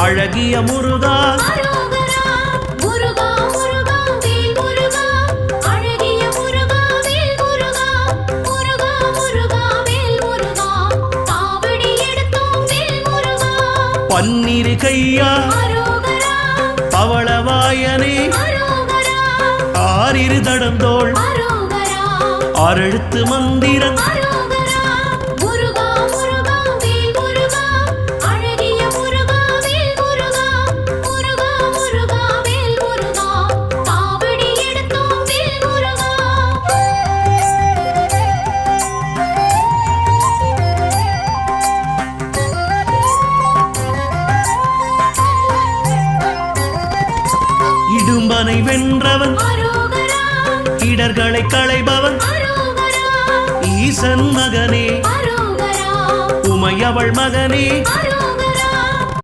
அழகிய முருகா பன்னிரு கையா பவளவாயனே ஆறிரு தடந்தோள் ஆறெழுத்து மந்திரம் இடும்பனை வென்றவன் இடர்களை களைபவன் ஈசன் மகனே உமையவள் மகனே